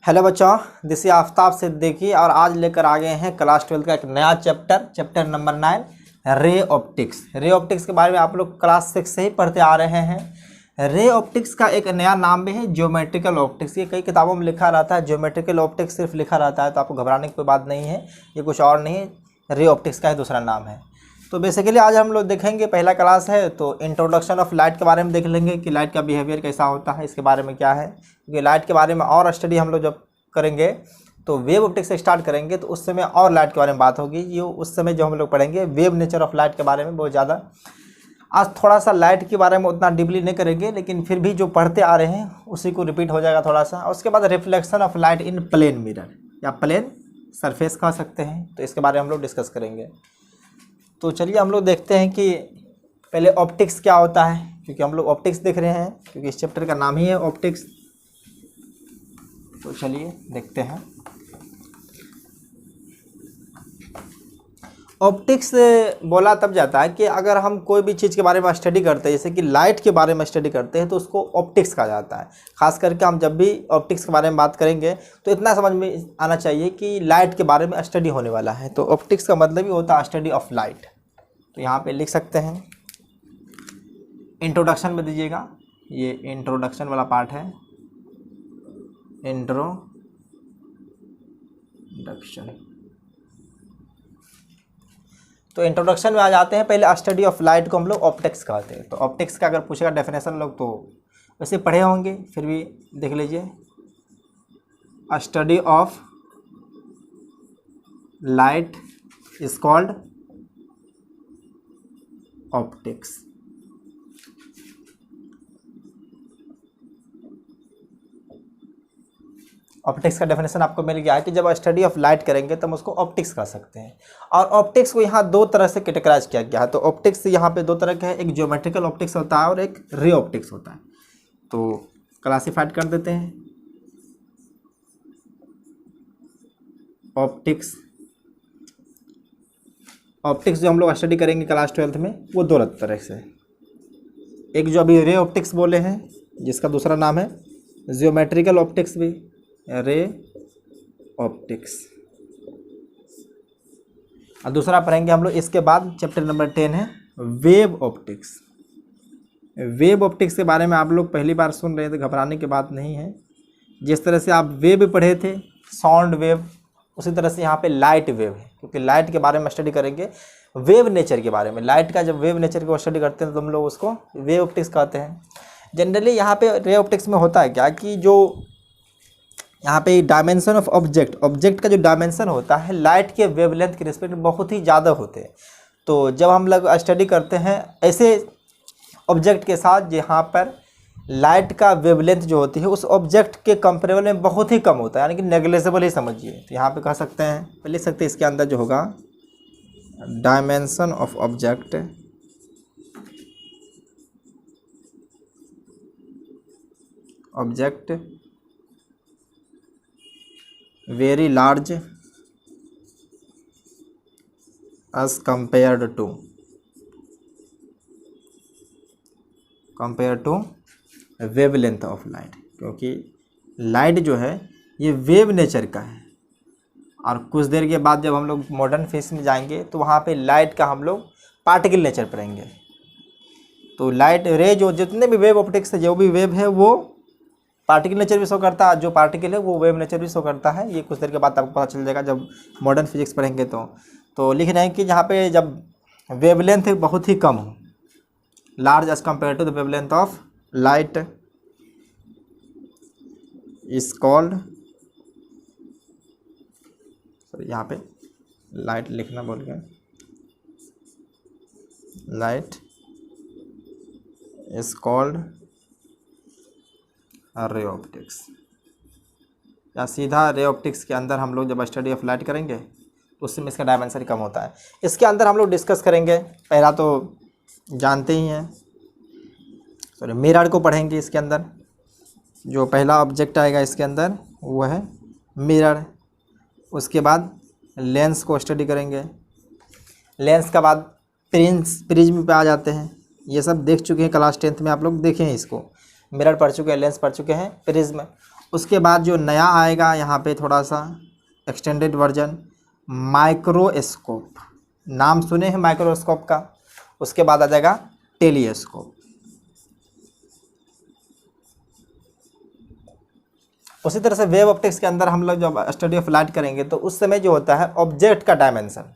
Hello बच्चों, this is Aftab Siddiqui और आज लेकर आ गए हैं क्लास 12 का एक नया chapter number 9 ray optics. Ray optics के बारे में आप लोग क्लास 6 से ही पढ़ते आ रहे हैं। रे ऑप्टिक्स का एक नया नाम भी है ज्योमेट्रिकल ऑप्टिक्स। ये कई किताबों में लिखा रहता है, ज्योमेट्रिकल ऑप्टिक्स सिर्फ लिखा रहता है, तो आपको घबराने की कोई बात नहीं है, ये कुछ और नहीं है, रे ऑप्टिक्स का ही दूसरा नाम है। तो बेसिकली आज हम लोग देखेंगे, पहला क्लास है तो इंट्रोडक्शन ऑफ लाइट के बारे में देख लेंगे कि लाइट का बिहेवियर कैसा होता है, इसके बारे में क्या है, क्योंकि लाइट के बारे में और स्टडी हम लोग जब करेंगे तो वेव ऑप्टिक्स से स्टार्ट करेंगे तो उस समय और लाइट के बारे में बात होगी। ये उस समय जो हम लोग पढ़ेंगे वेव नेचर ऑफ लाइट के बारे में बहुत ज़्यादा। आज थोड़ा सा लाइट के बारे में उतना डीपली नहीं करेंगे, लेकिन फिर भी जो पढ़ते आ रहे हैं उसी को रिपीट हो जाएगा थोड़ा सा। और उसके बाद reflection of light in plane mirror या प्लेन सरफेस कह सकते हैं, तो इसके बारे में हम लोग डिस्कस करेंगे। तो चलिए हम लोग देखते हैं कि पहले ऑप्टिक्स क्या होता है, क्योंकि हम लोग ऑप्टिक्स देख रहे हैं, क्योंकि इस चैप्टर का नाम ही है ऑप्टिक्स। तो चलिए देखते हैं। ऑप्टिक्स बोला तब जाता है कि अगर हम कोई भी चीज़ के बारे में स्टडी करते हैं, जैसे कि लाइट के बारे में स्टडी करते हैं, तो उसको ऑप्टिक्स कहा जाता है। खास करके हम जब भी ऑप्टिक्स के बारे में बात करेंगे तो इतना समझ में आना चाहिए कि लाइट के बारे में स्टडी होने वाला है। तो ऑप्टिक्स का मतलब ही होता है स्टडी ऑफ लाइट। तो यहाँ पे लिख सकते हैं, इंट्रोडक्शन में दीजिएगा, ये इंट्रोडक्शन वाला पार्ट है, इंट्रोडक्शन। तो इंट्रोडक्शन में आ जाते हैं। पहले स्टडी ऑफ लाइट को हम लोग ऑप्टिक्स कहते हैं। तो ऑप्टिक्स का अगर पूछेगा डेफिनेशन लोग तो वैसे पढ़े होंगे, फिर भी देख लीजिए। Study of light is called optics. Optics का डेफिनेशन आपको मिल गया है कि जब स्टडी ऑफ लाइट करेंगे तो हम उसको ऑप्टिक्स कह सकते हैं। और ऑप्टिक्स को यहाँ दो तरह से कैटेगराइज किया गया है। तो ऑप्टिक्स यहाँ पे दो तरह के हैं, एक ज्योमेट्रिकल ऑप्टिक्स होता है और एक रे ऑप्टिक्स होता है। तो क्लासिफाइड कर देते हैं। ऑप्टिक्स जो हम लोग स्टडी करेंगे क्लास 12 में वो दो तरह से। एक जो अभी रे ऑप्टिक्स बोले हैं, जिसका दूसरा नाम है ज्योमेट्रिकल ऑप्टिक्स, भी रे ऑप्टिक्स। और दूसरा पढ़ेंगे हम लोग इसके बाद, चैप्टर नंबर 10 है वेव ऑप्टिक्स। वेव ऑप्टिक्स के बारे में आप लोग पहली बार सुन रहे थे, घबराने की बात नहीं है। जिस तरह से आप वेव पढ़े थे, साउंड वेव, उसी तरह से यहाँ पे लाइट वेव है, क्योंकि लाइट के बारे में स्टडी करेंगे, वेव नेचर के बारे में। लाइट का जब वेव नेचर को स्टडी करते हैं तो हम लोग उसको वेव ऑप्टिक्स कहते हैं। जनरली यहाँ पे रे ऑप्टिक्स में होता है क्या कि जो यहाँ पे डायमेंशन ऑफ ऑब्जेक्ट का जो डायमेंशन होता है लाइट के वेवलेंथ के रिस्पेक्ट में बहुत ही ज़्यादा होते हैं। तो जब हम लोग स्टडी करते हैं ऐसे ऑब्जेक्ट के साथ जहाँ पर लाइट का वेवलेंथ जो होती है उस ऑब्जेक्ट के कंपेरेबल में बहुत ही कम होता है, यानी कि नेग्लिजिबल ही समझिए। तो यहाँ पे कह सकते हैं, लिख सकते हैं इसके अंदर जो होगा dimension of object very large as compared to wavelength of light, क्योंकि लाइट जो है ये वेव नेचर का है। और कुछ देर के बाद जब हम लोग मॉडर्न फिजिक्स में जाएंगे तो वहाँ पे लाइट का हम लोग पार्टिकल नेचर पढ़ेंगे। तो लाइट रे जो जितने भी वेव ऑप्टिक्स है, जो भी वेव है वो पार्टिकल नेचर भी शो करता है, जो पार्टिकल है वो वेव नेचर भी शो करता है। ये कुछ देर के बाद आपको पता चल जाएगा जब मॉडर्न फिजिक्स पढ़ेंगे। तो लिख रहे हैं कि जहाँ पे जब वेवलेंथ बहुत ही कम हो, large as compare to the wavelength of light is called, sorry यहाँ पे लाइट लिखना बोल गया, light is called ray optics. या सीधा रे ऑप्टिक्स के अंदर हम लोग जब स्टडी ऑफ लाइट करेंगे तो उसमें इसका डायमेंशन कम होता है। इसके अंदर हम लोग डिस्कस करेंगे, पहला तो जानते ही हैं, सॉरी मिरर को पढ़ेंगे। इसके अंदर जो पहला ऑब्जेक्ट आएगा इसके अंदर वो है मिरर। उसके बाद लेंस को स्टडी करेंगे। लेंस के बाद प्रिज्म पे आ जाते हैं। ये सब देख चुके हैं क्लास 10th में, आप लोग देखे हैं इसको। मिरर पढ़ चुके हैं, लेंस पढ़ चुके हैं, प्रिज्म। उसके बाद जो नया आएगा यहाँ पे थोड़ा सा एक्सटेंडेड वर्जन, माइक्रोस्कोप। नाम सुने हैं माइक्रोस्कोप का। उसके बाद आ जाएगा टेलीस्कोप। उसी तरह से वेव ऑप्टिक्स के अंदर हम लोग जब स्टडी ऑफ लाइट करेंगे तो उस समय जो होता है ऑब्जेक्ट का डायमेंशन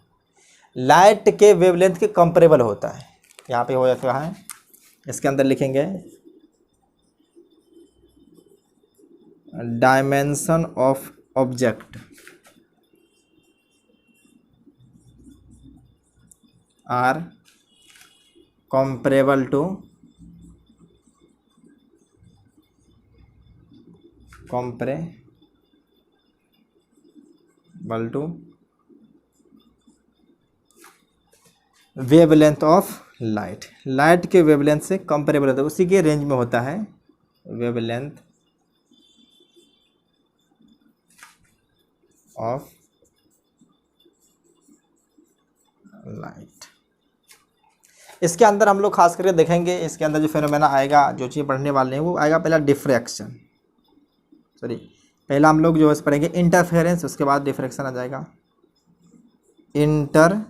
लाइट के वेवलेंथ के कंपेरेबल होता है। यहाँ पे हो जाता है, इसके अंदर लिखेंगे dimension of object are comparable to wavelength of light. Light के वेवलेंथ से कंपेरेबल होता है, उसी के रेंज में होता है वेवलेंथ ऑफ लाइट। इसके अंदर हम लोग खास करके देखेंगे, इसके अंदर जो फेनोमेना आएगा, जो चीज़ पढ़ने वाले हैं वो आएगा पहला डिफ्रैक्शन, पहला हम लोग जो है पढ़ेंगे इंटरफेरेंस, उसके बाद डिफ्रैक्शन आ जाएगा। इंटरफेरेंस,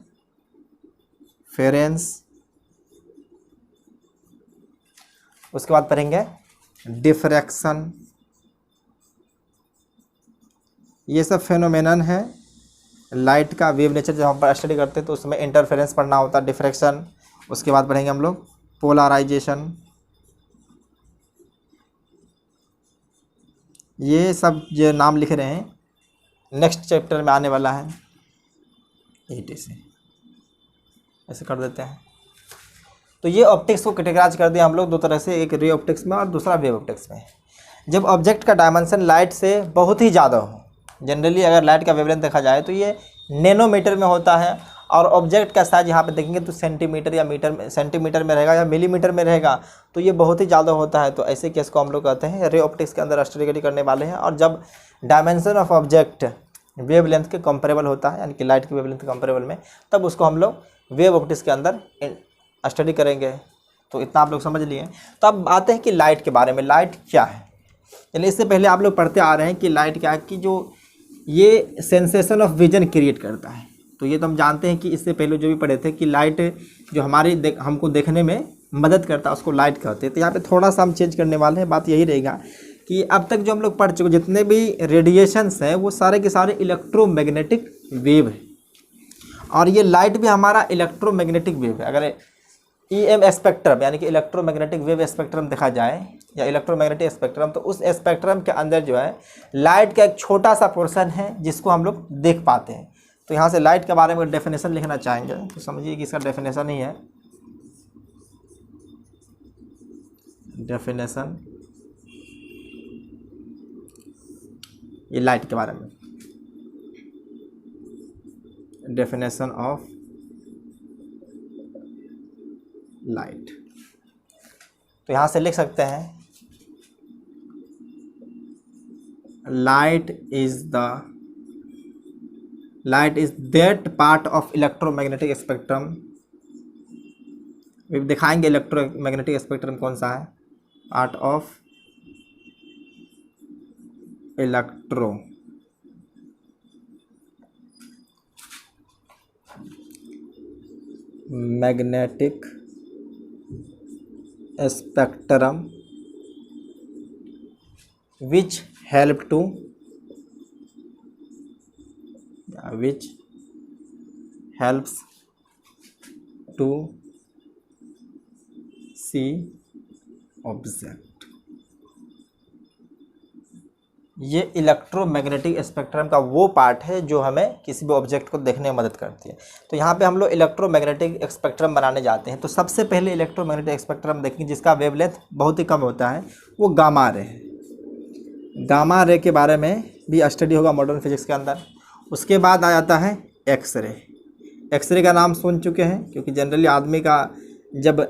उसके बाद पढ़ेंगे डिफ्रैक्शन। ये सब फेनोमेनन है लाइट का वेव नेचर। जब हम पर स्टडी करते हैं तो उसमें इंटरफेरेंस पढ़ना होता है, डिफ्रैक्शन। उसके बाद पढ़ेंगे हम लोग पोलराइजेशन। ये सब जो नाम लिख रहे हैं नेक्स्ट चैप्टर में आने वाला है, 80 से ऐसे कर देते हैं। तो ये ऑप्टिक्स को कैटेगराइज कर दिया हम लोग दो तरह से, एक रे ऑप्टिक्स में और दूसरा वेव ऑप्टिक्स में। जब ऑब्जेक्ट का डायमेंशन लाइट से बहुत ही ज़्यादा हो, जनरली अगर लाइट का वेवलेंथ देखा जाए तो ये नैनोमीटर में होता है, और ऑब्जेक्ट का साइज यहाँ पे देखेंगे तो सेंटीमीटर या मीटर में, सेंटीमीटर में रहेगा या मिलीमीटर में रहेगा, तो ये बहुत ही ज़्यादा होता है। तो ऐसे केस को हम लोग कहते हैं रे ऑप्टिक्स के अंदर स्टडी करने वाले हैं। और जब डायमेंशन ऑफ ऑब्जेक्ट वेवलेंथ के कंपेरेबल होता है, यानी कि लाइट के वेवलेंथ के कंपेरेबल में, तब उसको हम लोग वेव ऑप्टिक्स के अंदर स्टडी करेंगे। तो इतना आप लोग समझ लिए। तो अब आते हैं कि लाइट के बारे में, लाइट क्या है। चलिए, इससे पहले आप लोग पढ़ते आ रहे हैं कि लाइट क्या है, कि जो ये सेंसेशन ऑफ विजन क्रिएट करता है। तो ये तो हम जानते हैं कि इससे पहले जो भी पढ़े थे कि लाइट जो हमारी हमको देखने में मदद करता है उसको लाइट कहते हैं। तो यहाँ पे थोड़ा सा हम चेंज करने वाले हैं। बात यही रहेगा कि अब तक जो हम लोग पढ़ चुके जितने भी रेडिएशंस हैं वो सारे के सारे इलेक्ट्रोमैग्नेटिक वेव है, और ये लाइट भी हमारा इलेक्ट्रोमैग्नेटिक वेव है। अगर EM स्पेक्ट्रम यानी कि इलेक्ट्रोमैग्नेटिक वेव स्पेक्ट्रम देखा जाए या इलेक्ट्रोमैग्नेटिक स्पेक्ट्रम, तो उस स्पेक्ट्रम के अंदर जो है लाइट का एक छोटा सा पोर्शन है जिसको हम लोग देख पाते हैं। तो यहाँ से लाइट के बारे में डेफिनेशन लिखना चाहेंगे तो समझिए कि इसका डेफिनेशन ही है, डेफिनेशन ये लाइट के बारे में, डेफिनेशन ऑफ लाइट। तो यहाँ से लिख सकते हैं light is that part of electromagnetic spectrum. दिखाएंगे इलेक्ट्रोमैग्नेटिक स्पेक्ट्रम कौन सा है, part of electromagnetic spectrum which helps to see object। ये इलेक्ट्रोमैग्नेटिक स्पेक्ट्रम का वो पार्ट है जो हमें किसी भी ऑब्जेक्ट को देखने में मदद करती है। तो यहाँ पे हम लोग इलेक्ट्रोमैग्नेटिक स्पेक्ट्रम बनाने जाते हैं। तो सबसे पहले इलेक्ट्रोमैग्नेटिक स्पेक्ट्रम देखेंगे जिसका वेवलेंथ बहुत ही कम होता है, वो गामा रे है। गामा रे के बारे में भी स्टडी होगा मॉडर्न फिजिक्स के अंदर। उसके बाद आ जाता है एक्सरे। एक्सरे का नाम सुन चुके हैं, क्योंकि जनरली आदमी का जब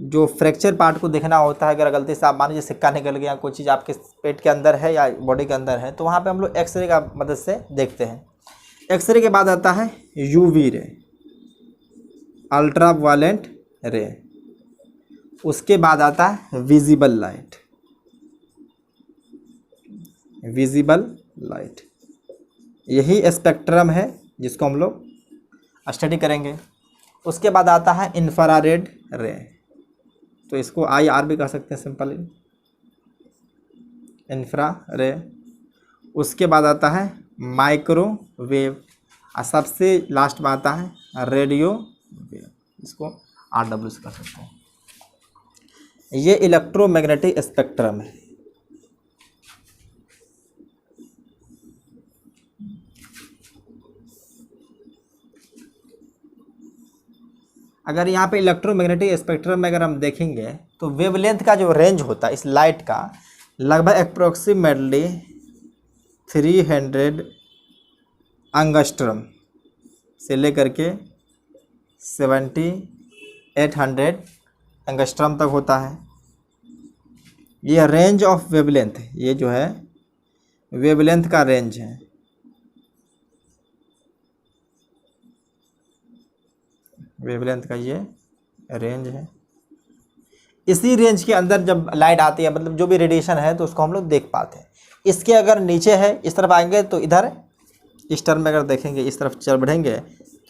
जो फ्रैक्चर पार्ट को देखना होता है, अगर गलती से आप मान लीजिए सिक्का निकल गया, कोई चीज़ आपके पेट के अंदर है या बॉडी के अंदर है, तो वहाँ पे हम लोग एक्सरे का मदद से देखते हैं। एक्सरे के बाद आता है यूवी रे, अल्ट्रा वायलेंट रे। उसके बाद आता है विजिबल लाइट। विजिबल लाइट, यही स्पेक्ट्रम है जिसको हम लोग स्टडी करेंगे। उसके बाद आता है इंफ्रारेड रे, तो इसको IR भी कह सकते हैं सिंपली, इंफ्रा रे। उसके बाद आता है माइक्रोवेव, और सबसे लास्ट में आता है रेडियो वेव, इसको RW से कर सकते हैं। ये इलेक्ट्रोमैग्नेटिक स्पेक्ट्रम है। अगर यहाँ पे इलेक्ट्रोमैग्नेटिक स्पेक्ट्रम में अगर हम देखेंगे तो वेवलेंथ का जो रेंज होता है इस लाइट का लगभग अप्रोक्सीमेटली 300 एंगस्ट्रम से लेकर के 7800 एंगस्ट्रम तक होता है। ये रेंज ऑफ वेवलेंथ, ये जो है वेवलेंथ का रेंज है। वेवलेंथ का ये रेंज है। इसी रेंज के अंदर जब लाइट आती है, मतलब जो भी रेडिएशन है, तो उसको हम लोग देख पाते हैं। इसके अगर नीचे है, इस तरफ आएंगे तो इधर इस टर्म में अगर देखेंगे, इस तरफ चल बढ़ेंगे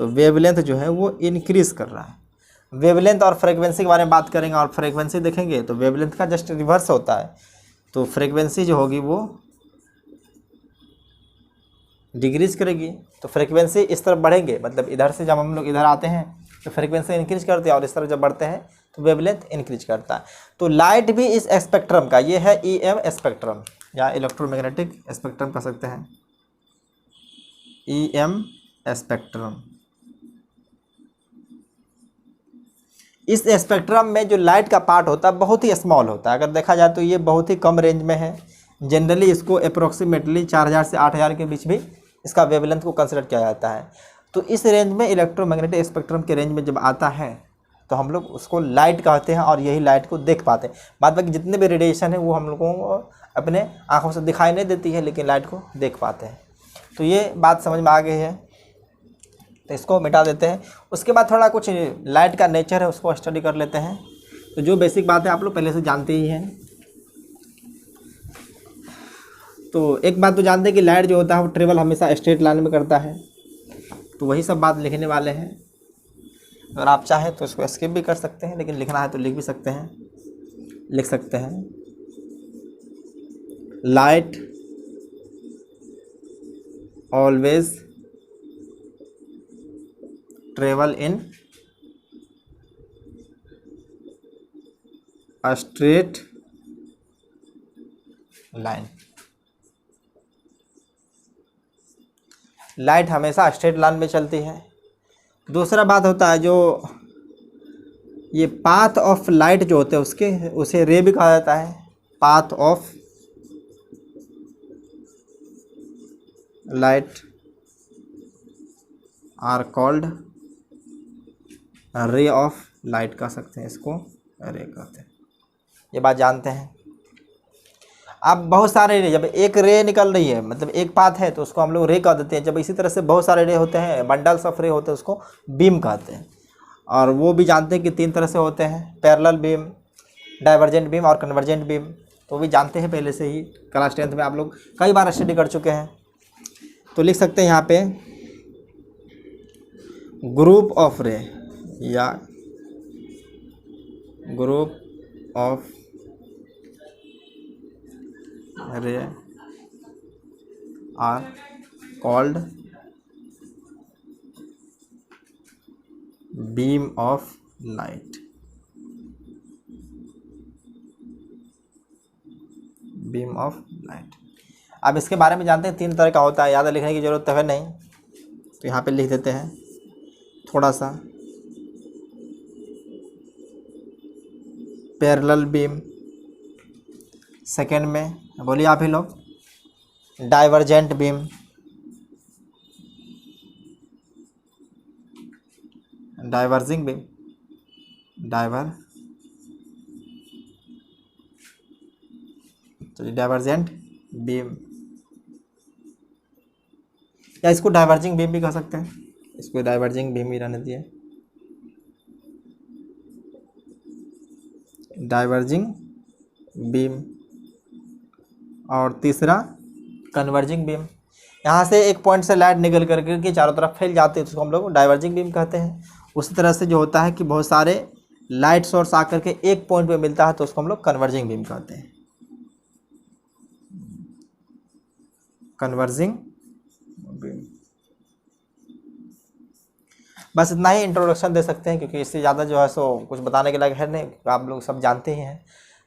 तो वेवलेंथ जो है वो इंक्रीज़ कर रहा है। वेवलेंथ और फ्रीक्वेंसी के बारे में बात करेंगे, और फ्रीक्वेंसी देखेंगे तो वेवलेंथ का जस्ट रिवर्स होता है। तो फ्रीक्वेंसी जो होगी वो डिक्रीज़ करेगी। तो फ्रीक्वेंसी इस तरफ बढ़ेंगे, मतलब इधर से जब हम लोग इधर आते हैं तो फ्रीक्वेंसी इंक्रीज करती है, और इस तरफ जब बढ़ते हैं तो वेवलेंथ इंक्रीज करता है। तो लाइट भी इस स्पेक्ट्रम का, ये है EM स्पेक्ट्रम या इलेक्ट्रोमैग्नेटिक स्पेक्ट्रम कह सकते हैं, EM स्पेक्ट्रम। इस स्पेक्ट्रम में जो लाइट का पार्ट होता है बहुत ही स्मॉल होता है। अगर देखा जाए तो ये बहुत ही कम रेंज में है। जनरली इसको अप्रोक्सीमेटली 4000 से 8000 के बीच भी इसका वेवलेंथ को कंसिडर किया जाता है। तो इस रेंज में इलेक्ट्रोमैग्नेटिक स्पेक्ट्रम के रेंज में जब आता है तो हम लोग उसको लाइट कहते हैं, और यही लाइट को देख पाते हैं। बाद बाकी जितने भी रेडिएशन है वो हम लोगों को अपने आँखों से दिखाई नहीं देती है, लेकिन लाइट को देख पाते हैं। तो ये बात समझ में आ गई है, तो इसको मिटा देते हैं। उसके बाद थोड़ा कुछ लाइट का नेचर है उसको स्टडी कर लेते हैं। तो जो बेसिक बात है आप लोग पहले से जानते ही हैं। तो एक बात तो जानते हैं कि लाइट जो होता है वो ट्रेवल हमेशा स्ट्रेट लाइन में करता है। तो वही सब बात लिखने वाले हैं। अगर आप चाहें तो इसको स्किप भी कर सकते हैं, लेकिन लिखना है तो लिख भी सकते हैं, लिख सकते हैं। Light always travel in a straight line. Light हमेशा स्ट्रेट लाइन में चलती है। दूसरा बात होता है जो ये पाथ ऑफ लाइट जो होते हैं उसे रे भी कहा जाता है। Path of light are called ray of light कह सकते हैं, इसको रे कहते हैं। ये बात जानते हैं। अब बहुत सारे रे, जब एक रे निकल रही है मतलब एक पाथ है तो उसको हम लोग रे कह देते हैं। जब इसी तरह से बहुत सारे रे होते हैं, बंडल्स ऑफ रे होते हैं, उसको बीम कहते हैं। और वो भी जानते हैं कि 3 तरह से होते हैं, पैरेलल बीम, डाइवर्जेंट बीम और कन्वर्जेंट बीम। तो भी जानते हैं पहले से ही, क्लास 10th में आप लोग कई बार स्टडी कर चुके हैं। तो लिख सकते हैं यहाँ पे ग्रुप ऑफ रे या group of ray are called beam of light. Beam of light. अब इसके बारे में जानते हैं 3 तरह का होता है, ज़्यादा लिखने की ज़रूरत है नहीं, तो यहाँ पे लिख देते हैं थोड़ा सा। पैरेलल बीम, सेकेंड में बोलिए आप ही लोग divergent beam, diverging beam, divergent beam, या इसको डाइवर्जिंग बीम भी कह सकते हैं। इसको डाइवर्जिंग बीम भी रहने दिए, डाइवर्जिंग बीम। और तीसरा कन्वर्जिंग बीम। यहाँ से एक पॉइंट से लाइट निकल करके चारों तरफ फैल जाती है तो उसको हम लोग डाइवर्जिंग बीम कहते हैं। उसी तरह से जो होता है कि बहुत सारे लाइट सोर्स आकर के एक पॉइंट पे मिलता है तो उसको हम लोग कन्वर्जिंग बीम कहते हैं, कन्वर्जिंग बीम। बस इतना ही इंट्रोडक्शन दे सकते हैं क्योंकि इससे ज़्यादा जो है सो कुछ बताने के लायक है नहीं, आप लोग सब जानते ही हैं।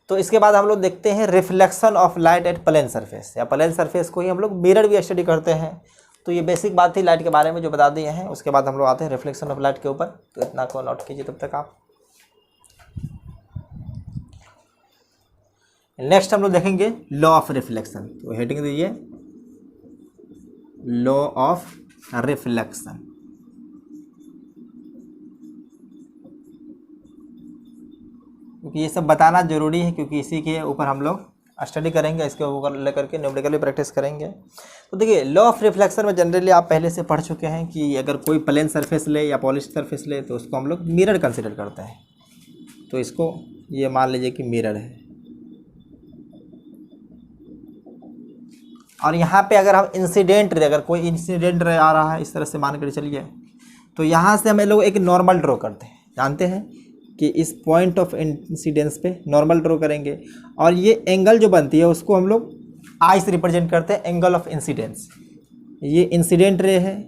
तो इसके बाद हम लोग देखते हैं reflection of light at plane surface, या प्लेन सरफेस को ही हम लोग मिरर भी स्टडी करते हैं। तो ये बेसिक बात थी लाइट के बारे में जो बता दिए हैं। उसके बाद हम लोग आते हैं रिफ्लेक्शन ऑफ लाइट के ऊपर, तो इतना को नोट कीजिए तब तक आप। नेक्स्ट हम लोग देखेंगे लॉ ऑफ रिफ्लेक्शन, तो हेडिंग दीजिए लॉ ऑफ रिफ्लेक्शन। क्योंकि ये सब बताना जरूरी है क्योंकि इसी के ऊपर हम लोग स्टडी करेंगे, इसके ऊपर लेकर के न्यूमेरिकली प्रैक्टिस करेंगे। तो देखिए लॉ ऑफ रिफ्लेक्शन में जनरली आप पहले से पढ़ चुके हैं कि अगर कोई प्लेन सरफेस ले या पॉलिश सरफेस ले तो उसको हम लोग मिरर कंसिडर करते हैं। तो इसको ये मान लीजिए कि मिरर है, और यहाँ पे अगर हम इंसिडेंट रे, अगर कोई इंसिडेंट रे आ रहा है इस तरह से मान कर चलिए, तो यहाँ से हम लोग एक नॉर्मल ड्रॉ करते हैं। जानते हैं कि इस पॉइंट ऑफ इंसिडेंस पे नॉर्मल ड्रॉ करेंगे, और ये एंगल जो बनती है उसको हम लोग आई से रिप्रेजेंट करते हैं, एंगल ऑफ इंसिडेंस। ये इंसिडेंट रे है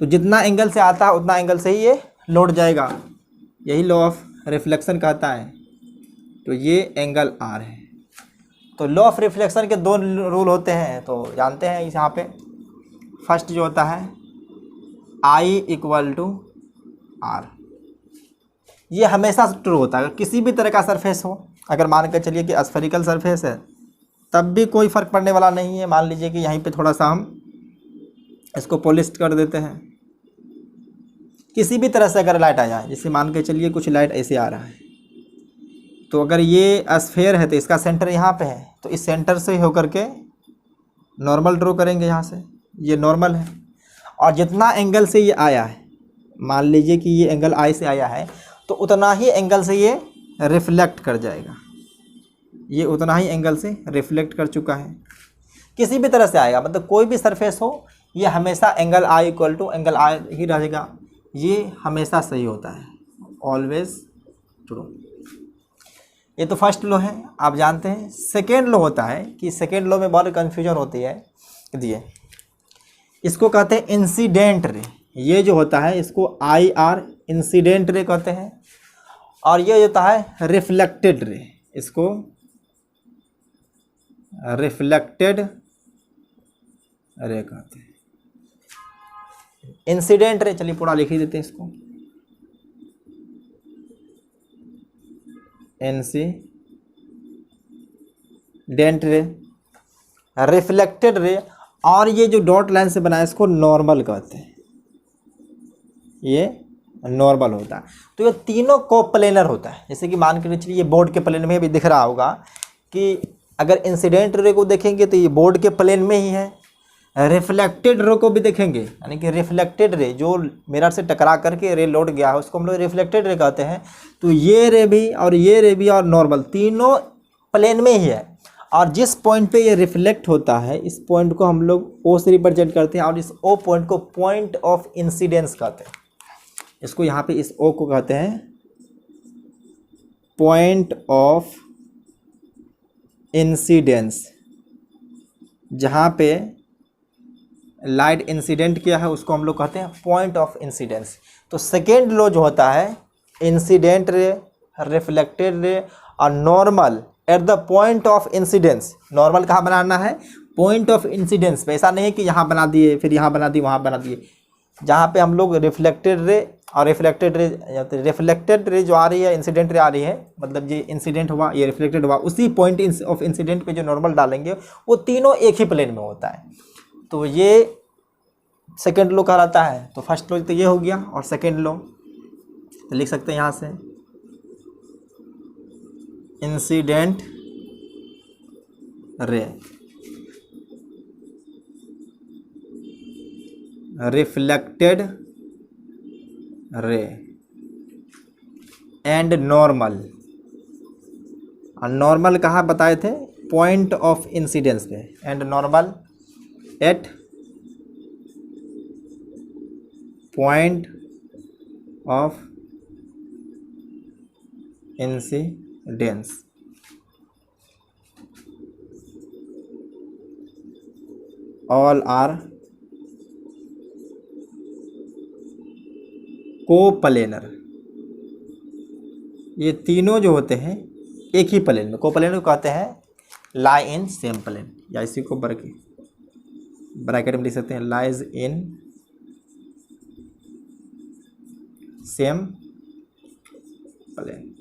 तो जितना एंगल से आता है उतना एंगल से ही ये लौट जाएगा, यही लॉ ऑफ रिफ्लेक्शन कहता है। तो ये एंगल आर है। तो लॉ ऑफ रिफ्लेक्शन के दो रूल होते हैं, तो जानते हैं यहाँ पे फर्स्ट जो होता है आई इक्वल टू आर, ये हमेशा ट्रू होता है। अगर किसी भी तरह का सरफेस हो, अगर मान कर चलिए कि स्फेरिकल सरफेस है तब भी कोई फ़र्क पड़ने वाला नहीं है। मान लीजिए कि यहीं पे थोड़ा सा हम इसको पॉलिश कर देते हैं, किसी भी तरह से अगर लाइट आ जाए, जैसे मान के चलिए कुछ लाइट ऐसे आ रहा है, तो अगर ये स्फेयर है तो इसका सेंटर यहाँ पे है, तो इस सेंटर से होकर के नॉर्मल ड्रॉ करेंगे। यहाँ से ये नॉर्मल है, और जितना एंगल से ये आया है, मान लीजिए कि ये एंगल आई से आया है, तो उतना ही एंगल से ये रिफ्लेक्ट कर जाएगा। ये उतना ही एंगल से रिफ्लेक्ट कर चुका है, किसी भी तरह से आएगा, मतलब कोई भी सरफेस हो ये हमेशा angle I equal to angle I ही रहेगा। ये हमेशा सही होता है, ऑलवेज ट्रू। ये तो फर्स्ट लॉ है, आप जानते हैं। सेकेंड लॉ होता है कि सेकेंड लॉ में बहुत कन्फ्यूजन होती है, दिए इसको कहते हैं इंसिडेंट रे। ये जो होता है इसको आई आर इंसिडेंट रे कहते हैं, और ये होता है रिफ्लेक्टेड रे, इसको रिफ्लेक्टेड रे कहते हैं। इंसिडेंट रे, चलिए पूरा लिख ही देते हैं इसको, इंसिडेंट रे, रिफ्लेक्टेड रे, और ये जो डॉट लाइन से बना है इसको नॉर्मल कहते हैं। ये नॉर्मल होता है। तो ये तीनों कोप्लेनर होता है। जैसे कि मान के चलिए ये बोर्ड के प्लेन में भी दिख रहा होगा कि अगर इंसिडेंट रे को देखेंगे तो ये बोर्ड के प्लेन में ही है। रिफ्लेक्टेड रे को भी देखेंगे, यानी कि रिफ्लेक्टेड रे जो मिरर से टकरा करके रे लौट गया है उसको हम लोग रिफ्लेक्टेड रे कहते हैं। तो ये रे भी और ये रे भी और नॉर्मल तीनों प्लेन में ही है, और जिस पॉइंट पे ये रिफ्लेक्ट होता है इस पॉइंट को हम लोग ओ से रिप्रेजेंट करते हैं, और इस ओ पॉइंट को पॉइंट ऑफ इंसिडेंस कहते हैं। इसको यहाँ पे इस ओ को कहते हैं पॉइंट ऑफ इंसिडेंस। जहाँ पे लाइट इंसिडेंट किया है उसको हम लोग कहते हैं पॉइंट ऑफ इंसिडेंस। तो सेकेंड लॉ जो होता है इंसिडेंट रे, रिफ्लेक्टेड रे और normal at the point of incidence. Normal कहाँ बनाना है? पॉइंट ऑफ इंसिडेंस पे। ऐसा नहीं कि यहाँ बना दिए फिर यहाँ बना दिए वहाँ बना दिए। जहाँ पे हम लोग रिफ्लेक्टेड रे और रिफ्लेक्टेड रे जो आ रही है इंसिडेंट रे आ रही है, मतलब ये इंसिडेंट हुआ ये रिफ्लेक्टेड हुआ, उसी पॉइंट ऑफ इंसिडेंट पे जो नॉर्मल डालेंगे वो तीनों एक ही प्लेन में होता है। तो ये सेकेंड लॉ कहलाता है। तो फर्स्ट लॉ तो ये हो गया, और सेकेंड लॉ तो लिख सकते हैं यहाँ से incident ray, reflected ray and normal. और नॉर्मल कहाँ बताए थे? पॉइंट ऑफ इंसिडेंस पे। And normal at point of incidence. All are coplanar. ये तीनों जो होते हैं एक ही प्लेन में, कोप्लेनर को कहते हैं लाई इन सेम प्लेन, या इसी को ब्रैकेट में लिख सकते हैं लाइज इन सेम प्लेन।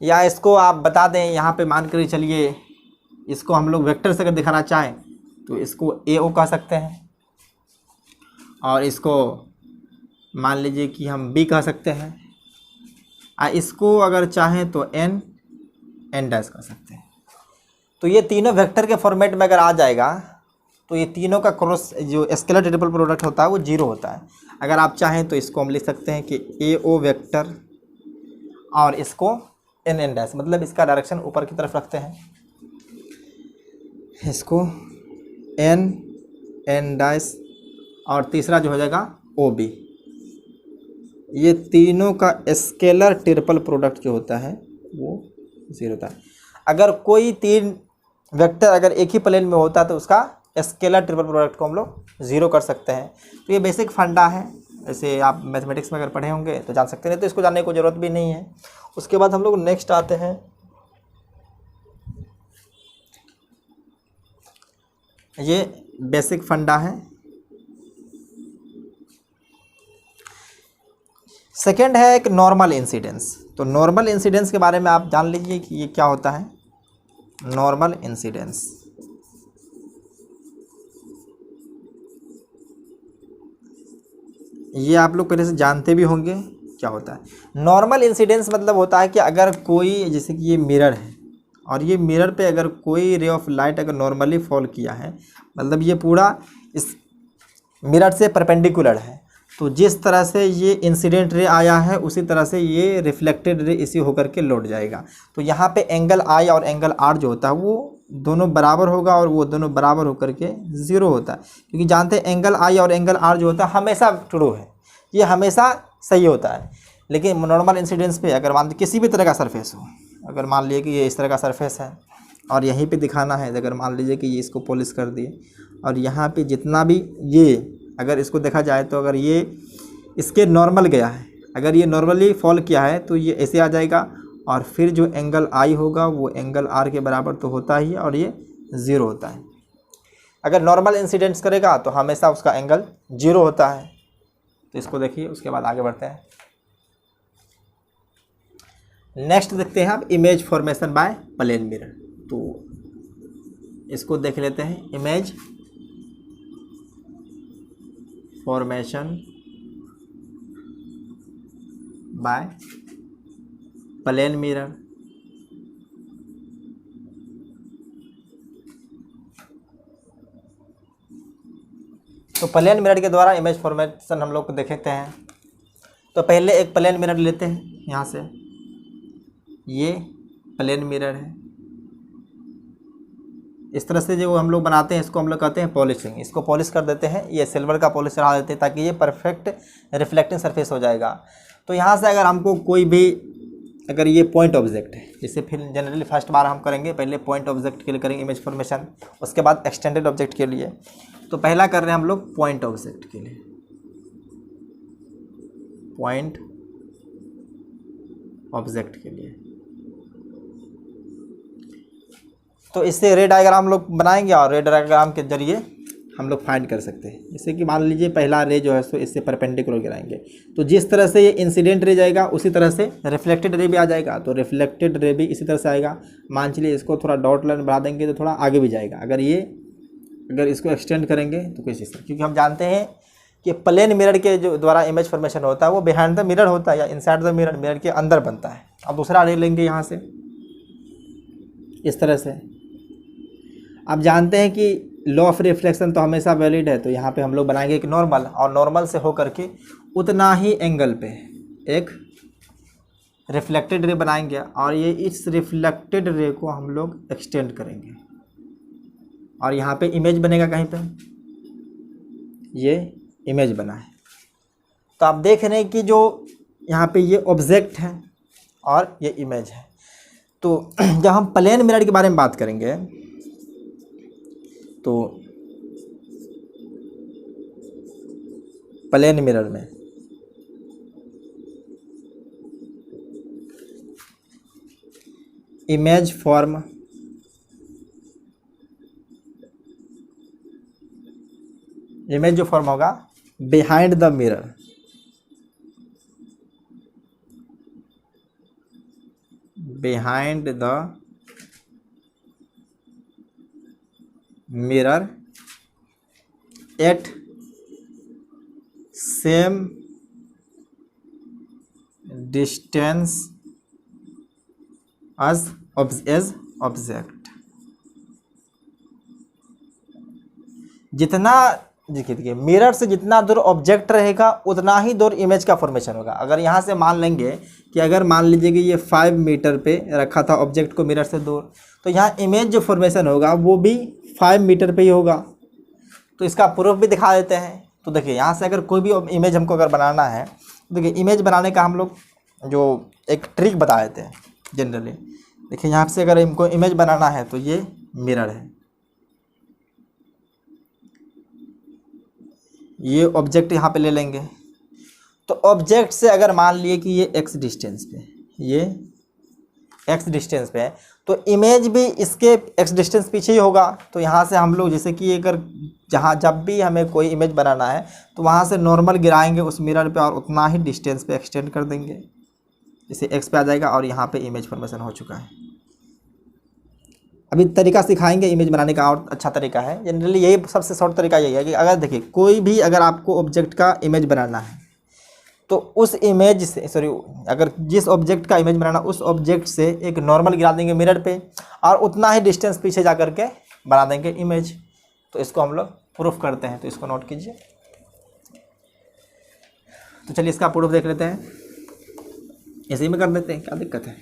या इसको आप बता दें, यहाँ पे मान कर चलिए इसको हम लोग वेक्टर से अगर दिखाना चाहें तो इसको ए ओ कह सकते हैं, और इसको मान लीजिए कि हम बी कह सकते हैं, इसको अगर चाहें तो एन डैश कह सकते हैं। तो ये तीनों वेक्टर के फॉर्मेट में अगर आ जाएगा तो ये तीनों का क्रॉस जो स्केलर ट्रिपल प्रोडक्ट होता है वो 0 होता है। अगर आप चाहें तो इसको हम लिख सकते हैं कि ए ओ वेक्टर और इसको एन डैश, मतलब इसका डायरेक्शन ऊपर की तरफ रखते हैं, इसको एन डैश, और तीसरा जो हो जाएगा ओ बी। ये तीनों का स्केलर ट्रिपल प्रोडक्ट जो होता है वो 0 होता है। अगर कोई तीन वेक्टर अगर एक ही प्लेन में होता है तो उसका स्केलर ट्रिपल प्रोडक्ट को हम लोग 0 कर सकते हैं। तो ये बेसिक फंडा है, ऐसे आप मैथमेटिक्स में अगर पढ़े होंगे तो जान सकते हैं, तो इसको जानने की ज़रूरत भी नहीं है। उसके बाद हम लोग नेक्स्ट आते हैं, ये बेसिक फंडा है। सेकेंड है एक नॉर्मल इंसिडेंस। तो नॉर्मल इंसिडेंस के बारे में आप जान लीजिए कि ये क्या होता है। नॉर्मल इंसिडेंस ये आप लोग पहले से जानते भी होंगे क्या होता है। नॉर्मल इंसिडेंस मतलब होता है कि अगर कोई, जैसे कि ये मिरर है और ये मिरर पे अगर कोई रे ऑफ लाइट अगर नॉर्मली फॉल किया है, मतलब ये पूरा इस मिरर से परपेंडिकुलर है, तो जिस तरह से ये इंसिडेंट रे आया है उसी तरह से ये रिफ्लेक्टेड रे इसी होकर के लौट जाएगा। तो यहाँ पे एंगल आई और एंगल आर जो होता है वो दोनों बराबर होगा, और वो दोनों बराबर होकर के 0 होता है, क्योंकि जानते हैं एंगल आई और एंगल आर जो होता है हमेशा ट्रू है, ये हमेशा सही होता है। लेकिन नॉर्मल इंसिडेंस पे अगर मान किसी भी तरह का सरफेस हो, अगर मान लीजिए कि ये इस तरह का सरफेस है और यहीं पे दिखाना है, अगर मान लीजिए कि ये इसको पॉलिश कर दिए और यहाँ पे जितना भी ये अगर इसको देखा जाए तो अगर ये इसके नॉर्मल गया है, अगर ये नॉर्मली फॉल किया है तो ये ऐसे आ जाएगा, और फिर जो एंगल आई होगा वो एंगल आर के बराबर तो होता ही है और ये 0 होता है। अगर नॉर्मल इंसिडेंस करेगा तो हमेशा उसका एंगल 0 होता है। तो इसको देखिए, उसके बाद आगे बढ़ते हैं। नेक्स्ट देखते हैं आप image formation by plane mirror. तो इसको देख लेते हैं, image formation by plane mirror. तो प्लेन मिरर के द्वारा इमेज फॉर्मेशन हम लोग को देखते हैं। तो पहले एक प्लेन मिरर लेते हैं, यहाँ से ये प्लेन मिरर है, इस तरह से जो हम लोग बनाते हैं इसको हम लोग कहते हैं पॉलिशिंग। इसको पॉलिश कर देते हैं, ये सिल्वर का पॉलिश चढ़ा देते हैं ताकि ये परफेक्ट रिफ्लेक्टिंग सरफेस हो जाएगा। तो यहाँ से अगर हमको कोई भी, अगर ये पॉइंट ऑब्जेक्ट है, जैसे फिर जनरली फर्स्ट बार हम करेंगे, पहले पॉइंट ऑब्जेक्ट के लिए करेंगे इमेज फॉर्मेशन, उसके बाद एक्सटेंडेड ऑब्जेक्ट के लिए। तो पहला कर रहे हैं हम लोग पॉइंट ऑब्जेक्ट के लिए, पॉइंट ऑब्जेक्ट के लिए। तो इससे रे डायग्राम लोग बनाएंगे और रे डायग्राम के जरिए हम लोग फाइंड कर सकते हैं। जैसे कि मान लीजिए पहला रे जो है सो इससे परपेंडिकुलर गिराएंगे, तो जिस तरह से ये इंसिडेंट रे जाएगा उसी तरह से रिफ्लेक्टेड रे भी आ जाएगा। तो रिफ्लेक्टेड रे भी इसी तरह से आएगा। मान चलिए इसको थोड़ा डॉट लाइन बढ़ा देंगे तो थोड़ा आगे भी जाएगा। अगर इसको एक्सटेंड करेंगे तो कुछ इस तरह, क्योंकि हम जानते हैं कि प्लेन मिरर के जो द्वारा इमेज फॉर्मेशन होता है वो बिहाइंड द मिरर होता है या इनसाइड द मिरर, मिरर के अंदर बनता है। अब दूसरा रे लेंगे यहाँ से इस तरह से। आप जानते हैं कि लॉ ऑफ रिफ्लेक्शन तो हमेशा वैलिड है, तो यहाँ पे हम लोग बनाएंगे एक नॉर्मल, और नॉर्मल से होकर के उतना ही एंगल पे एक रिफ्लेक्टेड रे बनाएंगे, और ये इस रिफ्लेक्टेड रे को हम लोग एक्सटेंड करेंगे और यहाँ पे इमेज बनेगा कहीं पे, ये इमेज बना है। तो आप देख रहे हैं कि जो यहाँ पे ये ऑब्जेक्ट है और ये इमेज है। तो जब हम प्लेन मिरर के बारे में बात करेंगे तो प्लेन मिरर में इमेज फॉर्म इमेज जो फॉर्म होगा behind the mirror, behind the mirror at same distance as object. जितना देखिए मिरर से जितना दूर ऑब्जेक्ट रहेगा उतना ही दूर इमेज का फॉर्मेशन होगा। अगर यहाँ से मान लेंगे कि अगर मान लीजिए कि ये 5 मीटर पे रखा था ऑब्जेक्ट को मिरर से दूर, तो यहाँ इमेज जो फॉर्मेशन होगा वो भी 5 मीटर पे ही होगा। तो इसका प्रूफ भी दिखा देते हैं। तो देखिए यहाँ से अगर कोई भी इमेज हमको अगर बनाना है, देखिए इमेज बनाने का हम लोग जो एक ट्रिक बता देते हैं जनरली। देखिए यहाँ से अगर हमको इमेज बनाना है तो ये मिरर है, ये ऑब्जेक्ट यहाँ पे ले लेंगे। तो ऑब्जेक्ट से अगर मान लिए कि ये x डिस्टेंस पे, ये x डिस्टेंस पे है, तो इमेज भी इसके x डिस्टेंस पीछे ही होगा। तो यहाँ से हम लोग जैसे कि अगर जब भी हमें कोई इमेज बनाना है तो वहाँ से नॉर्मल गिराएंगे उस मिरर पे और उतना ही डिस्टेंस पे एक्सटेंड कर देंगे, इसे x पे आ जाएगा और यहाँ पे इमेज फॉर्मेशन हो चुका है। अभी तरीका सिखाएंगे इमेज बनाने का, और अच्छा तरीका है। जनरली यही सबसे शॉर्ट तरीका यही है कि अगर देखिए कोई भी अगर आपको ऑब्जेक्ट का इमेज बनाना है तो उस इमेज से अगर जिस ऑब्जेक्ट का इमेज बनाना उस ऑब्जेक्ट से एक नॉर्मल गिरा देंगे मिरर पे और उतना ही डिस्टेंस पीछे जा करके बना देंगे इमेज। तो इसको हम लोग प्रूफ करते हैं, तो इसको नोट कीजिए। तो चलिए इसका प्रूफ देख लेते हैं, इसी में कर देते हैं, क्या दिक्कत है।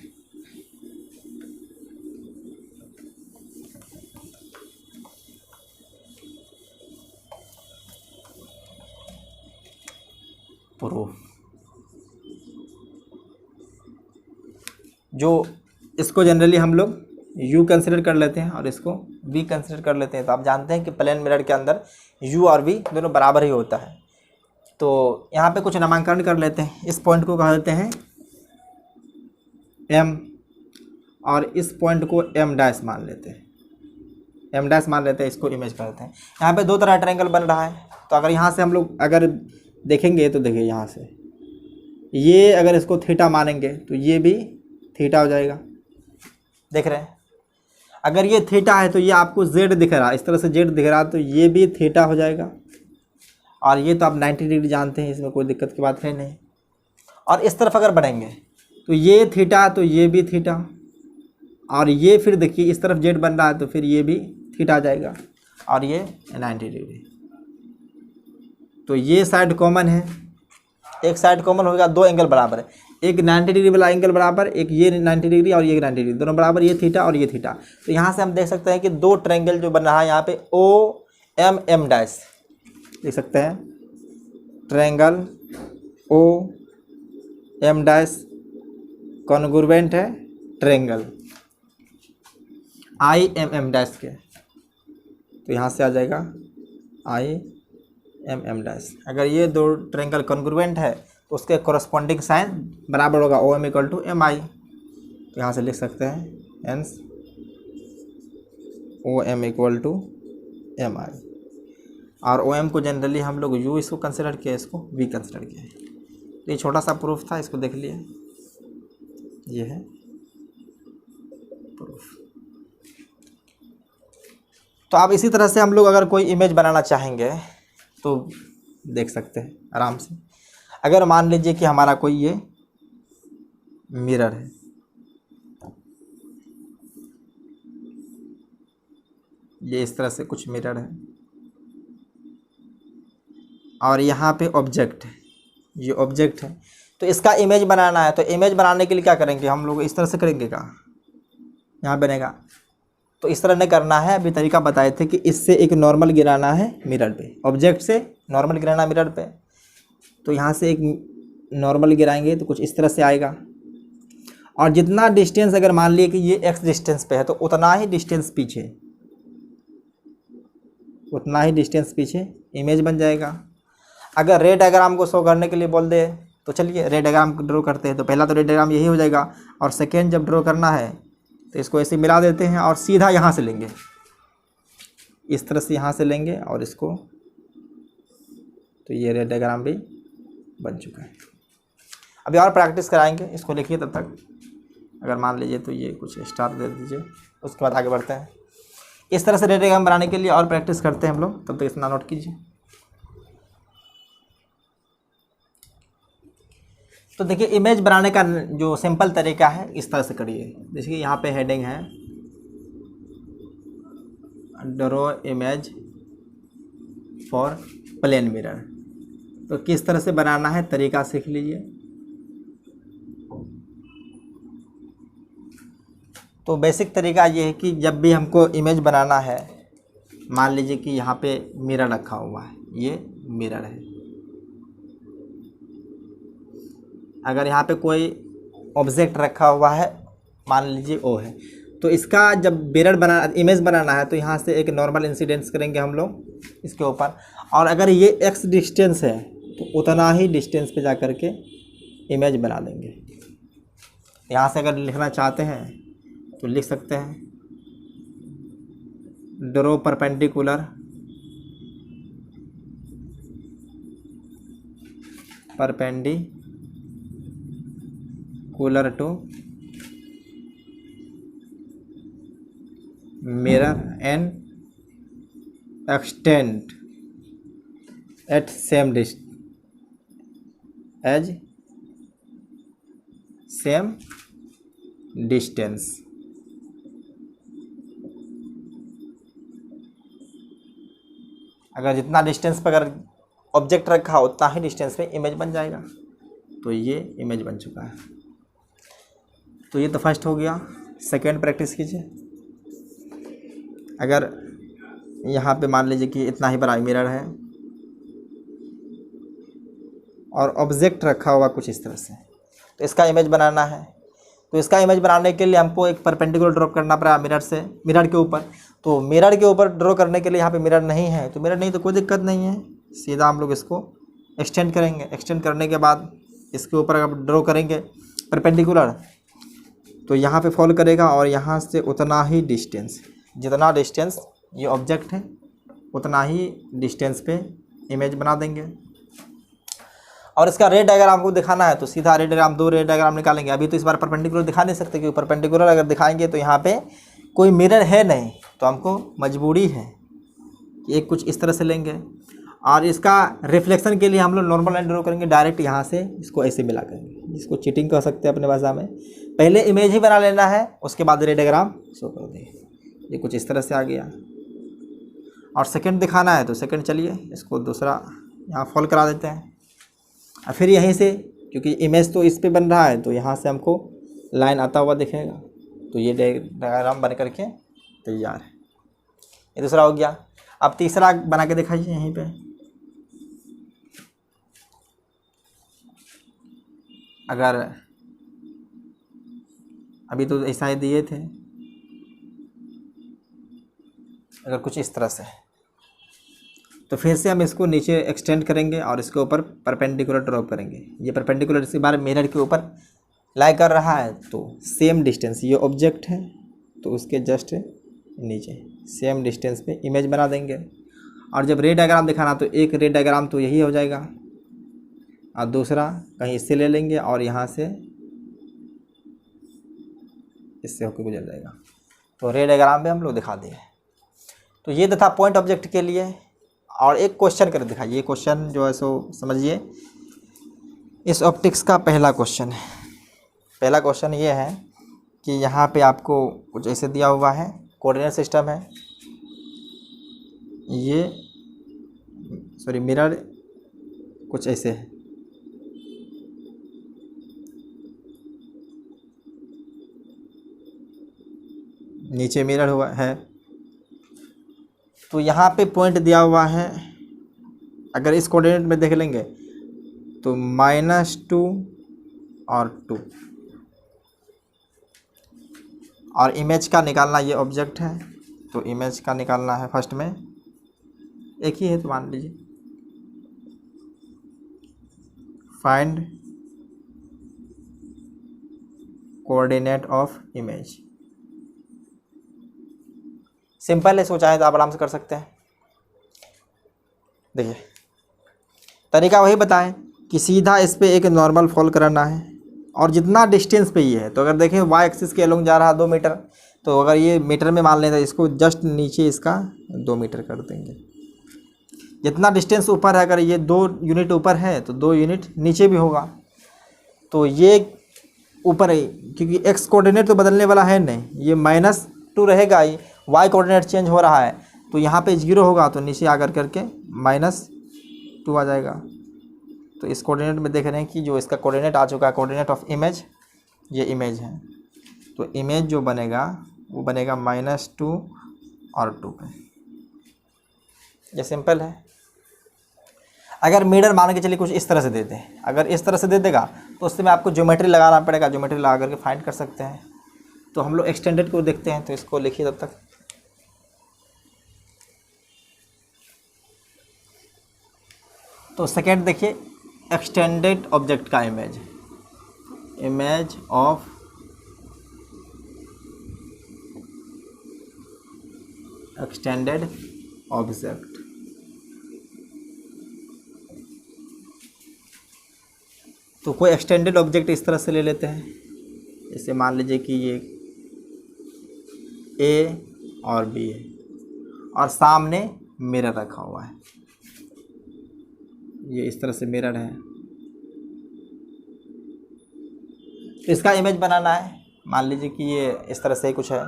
प्रूफ जो इसको जनरली हम लोग u कंसिडर कर लेते हैं और इसको v कंसिडर कर लेते हैं। तो आप जानते हैं कि प्लेन मिरर के अंदर u और v दोनों बराबर ही होता है। तो यहाँ पे कुछ नामांकन कर लेते हैं। इस पॉइंट को कह देते हैं m और इस पॉइंट को m डैश मान लेते हैं, m डैश मान लेते हैं, इसको इमेज कर देते हैं। यहाँ पे दो तरह ट्रायंगल बन रहा है। तो अगर यहाँ से हम लोग अगर देखेंगे तो देखिए यहाँ से ये अगर इसको थीटा मानेंगे तो ये भी थीटा हो जाएगा, देख रहे हैं। अगर ये थीटा है तो ये आपको जेड दिख रहा है, इस तरह से जेड दिख रहा है, तो ये भी थीटा हो जाएगा। और ये तो आप 90 डिग्री जानते हैं, इसमें कोई दिक्कत की बात है नहीं। और इस तरफ अगर बढ़ेंगे तो ये थीटा, तो ये भी थीटा, और ये फिर देखिए इस तरफ जेड बन रहा है तो फिर ये भी थीटा आ जाएगा और ये 90 डिग्री। तो ये साइड कॉमन है, एक साइड कॉमन होगा, दो एंगल बराबर है, एक 90 डिग्री वाला एंगल बराबर, एक ये 90 डिग्री और ये 90 डिग्री, दोनों बराबर, ये थीटा और ये थीटा। तो यहाँ से हम देख सकते हैं कि दो ट्रायंगल जो बन रहा है यहाँ पे ओ एम एम डैश देख सकते हैं, triangle O M dash congruent है triangle I M M dash के। तो यहाँ से आ जाएगा आई एम एम डैश। अगर ये दो ट्रायंगल कॉन्ग्रुएंट है तो उसके कॉरस्पॉन्डिंग साइन बराबर होगा O M equal to M I. तो यहाँ से लिख सकते हैं hence O M equal to M I. और ओ एम को जनरली हम लोग यू इसको कंसिडर किया, इसको वी कंसिडर किया। तो ये छोटा सा प्रूफ था, इसको देख लिए, ये है प्रूफ। तो आप इसी तरह से हम लोग अगर कोई इमेज बनाना चाहेंगे तो देख सकते हैं आराम से। अगर मान लीजिए कि हमारा कोई ये मिरर है, ये इस तरह से कुछ मिरर है और यहाँ पे ऑब्जेक्ट है, ये ऑब्जेक्ट है। तो इसका इमेज बनाना है, तो इमेज बनाने के लिए क्या करेंगे हम लोग, इस तरह से करेंगे, क्या यहाँ बनेगा तो इस तरह नहीं करना है, अभी तरीका बताए थे कि इससे एक नॉर्मल गिराना है मिरर पे, ऑब्जेक्ट से नॉर्मल गिराना मिरर पे। तो यहाँ से एक नॉर्मल गिराएंगे तो कुछ इस तरह से आएगा, और जितना डिस्टेंस अगर मान लिए कि ये x डिस्टेंस पे है तो उतना ही डिस्टेंस पीछे, उतना ही डिस्टेंस पीछे इमेज बन जाएगा। अगर रे डायग्राम को शो करने के लिए बोल दे तो चलिए रे डायग्राम ड्रॉ करते हैं। तो पहला तो रे डायग्राम यही हो जाएगा, और सेकेंड जब ड्रॉ करना है तो इसको ऐसे मिला देते हैं और सीधा यहाँ से लेंगे, इस तरह से यहाँ से लेंगे और इसको, तो ये रे डायग्राम भी बन चुका है। अभी और प्रैक्टिस कराएंगे, इसको लिखिए तब तक। अगर मान लीजिए तो ये कुछ स्टार दे दीजिए, उसके बाद आगे बढ़ते हैं। इस तरह से रे डायग्राम बनाने के लिए और प्रैक्टिस करते हैं हम लोग, तब तक इतना नोट कीजिए। तो देखिए इमेज बनाने का जो सिंपल तरीका है इस तरह से करिए। जैसे कि यहाँ पे हेडिंग है draw image for plane mirror, तो किस तरह से बनाना है तरीका सीख लीजिए। तो बेसिक तरीका ये है कि जब भी हमको इमेज बनाना है, मान लीजिए कि यहाँ पे मिरर रखा हुआ है, ये मिरर है, अगर यहाँ पे कोई ऑब्जेक्ट रखा हुआ है, मान लीजिए ओ है, तो इसका जब मिरर बना इमेज बनाना है तो यहाँ से एक नॉर्मल इंसिडेंस करेंगे हम लोग इसके ऊपर, और अगर ये x डिस्टेंस है तो उतना ही डिस्टेंस पे जा कर के इमेज बना देंगे। यहाँ से अगर लिखना चाहते हैं तो लिख सकते हैं draw perpendicular to mirror and extend at same distance. अगर जितना डिस्टेंस पर अगर ऑब्जेक्ट रखा हो उतना ही डिस्टेंस पे इमेज बन जाएगा। तो ये इमेज बन चुका है। तो ये तो फर्स्ट हो गया। सेकेंड प्रैक्टिस कीजिए। अगर यहाँ पे मान लीजिए कि इतना ही बड़ा मिरर है और ऑब्जेक्ट रखा हुआ कुछ इस तरह से, तो इसका इमेज बनाना है। तो इसका इमेज बनाने के लिए हमको एक परपेंडिकुलर ड्रॉप करना पड़ा मिरर के ऊपर। तो मिरर के ऊपर ड्रॉ करने के लिए यहाँ पे मिरर नहीं है, तो मिरर नहीं तो कोई दिक्कत नहीं है, सीधा हम लोग इसको एक्सटेंड करेंगे। एक्सटेंड करने के बाद इसके ऊपर अगर ड्रॉ करेंगे परपेंडिकुलर तो यहाँ पे फॉल करेगा और यहाँ से उतना ही डिस्टेंस, जितना डिस्टेंस ये ऑब्जेक्ट है उतना ही डिस्टेंस पे इमेज बना देंगे। और इसका रे डायग्राम को दिखाना है तो सीधा रे डायग्राम, दो रे डायग्राम निकालेंगे। अभी तो इस बार परपेंडिकुलर दिखा नहीं सकते क्योंकि परपेंडिकुलर अगर दिखाएंगे तो यहाँ पे कोई मिरर है नहीं, तो हमको मजबूरी है कि एक कुछ इस तरह से लेंगे। और इसका रिफ्लेक्शन के लिए हम लोग नॉर्मल लाइन ड्रॉ करेंगे, डायरेक्ट यहाँ से इसको ऐसे मिला करेंगे, जिसको चीटिंग कह सकते हैं अपने भाषा में। पहले इमेज ही बना लेना है, उसके बाद रे डायग्राम शो कर देंगे। ये कुछ इस तरह से आ गया। और सेकंड दिखाना है तो सेकंड, चलिए इसको दूसरा यहाँ फॉल करा देते हैं। और फिर यहीं से, क्योंकि इमेज तो इस पे बन रहा है तो यहाँ से हमको लाइन आता हुआ दिखेगा। तो ये डायग्राम बन करके तैयार है। ये दूसरा हो गया। अब तीसरा बना के दिखाइए यहीं पे। अगर अभी तो ऐसा ही दिए थे, अगर कुछ इस तरह से, तो फिर से हम इसको नीचे एक्सटेंड करेंगे और इसके ऊपर परपेंडिकुलर ड्रॉप करेंगे। ये परपेंडिकुलर इसी बार मिरर के ऊपर लाई कर रहा है तो सेम डिस्टेंस, ये ऑब्जेक्ट है तो उसके जस्ट नीचे सेम डिस्टेंस पे इमेज बना देंगे। और जब रे डायग्राम दिखाना तो एक रे डायग्राम तो यही हो जाएगा और दूसरा कहीं इससे ले लेंगे और यहाँ से इससे होकर गुजर जाएगा। तो रे डायग्राम भी हम लोग दिखा दिए। तो ये था पॉइंट ऑब्जेक्ट के लिए। और एक क्वेश्चन कर दिखाइए। ये क्वेश्चन जो है सो समझिए, इस ऑप्टिक्स का पहला क्वेश्चन है। पहला क्वेश्चन ये है कि यहाँ पे आपको कुछ ऐसे दिया हुआ है, कोऑर्डिनेट सिस्टम है, ये सॉरी मिरर कुछ ऐसे है, नीचे मिरर हुआ है। तो यहाँ पे पॉइंट दिया हुआ है, अगर इस कोऑर्डिनेट में देख लेंगे तो -2 और 2, और इमेज का निकालना, ये ऑब्जेक्ट है तो इमेज का निकालना है। फर्स्ट में एक ही है तो मान लीजिए find coordinate of image. Simple है, सोचा है तो आप आराम से कर सकते हैं। देखिए तरीका वही बताएं कि सीधा इस पे एक नॉर्मल फॉल कराना है और जितना डिस्टेंस पे ये है, तो अगर देखें वाई एक्सिस के अलोंग जा रहा है 2 मीटर, तो अगर ये मीटर में मान लें तो इसको जस्ट नीचे इसका 2 मीटर कर देंगे। जितना डिस्टेंस ऊपर है, अगर ये 2 यूनिट ऊपर है तो 2 यूनिट नीचे भी होगा। तो ये ऊपर है क्योंकि एक्स कोऑर्डिनेट तो बदलने वाला है नहीं, ये -2 रहेगा ही, वाई कोऑर्डिनेट चेंज हो रहा है तो यहाँ पे 0 होगा तो नीचे आकर करके -2 आ जाएगा। तो इस कोऑर्डिनेट में देख रहे हैं कि जो इसका कोऑर्डिनेट आ चुका है, कोऑर्डिनेट ऑफ इमेज, ये इमेज है। तो इमेज जो बनेगा वो बनेगा -2 और 2 पे। ये सिंपल है। अगर मिरर मान के चलिए कुछ इस तरह से दे दें, अगर इस तरह से दे देगा तो उससे में आपको ज्योमेट्री लगाना पड़ेगा, ज्योमेट्री लगा करके फाइंड कर सकते हैं। तो हम लोग एक्सटेंडेड को देखते हैं, तो इसको लिखिए तब तक। तो सेकेंड देखिए, एक्सटेंडेड ऑब्जेक्ट का image, image of extended object. तो कोई एक्सटेंडेड ऑब्जेक्ट इस तरह से ले लेते हैं, जैसे मान लीजिए कि ये ए और बी है और सामने मिरर रखा हुआ है, ये इस तरह से मिरर है। तो इसका इमेज बनाना है, मान लीजिए कि ये इस तरह से कुछ है।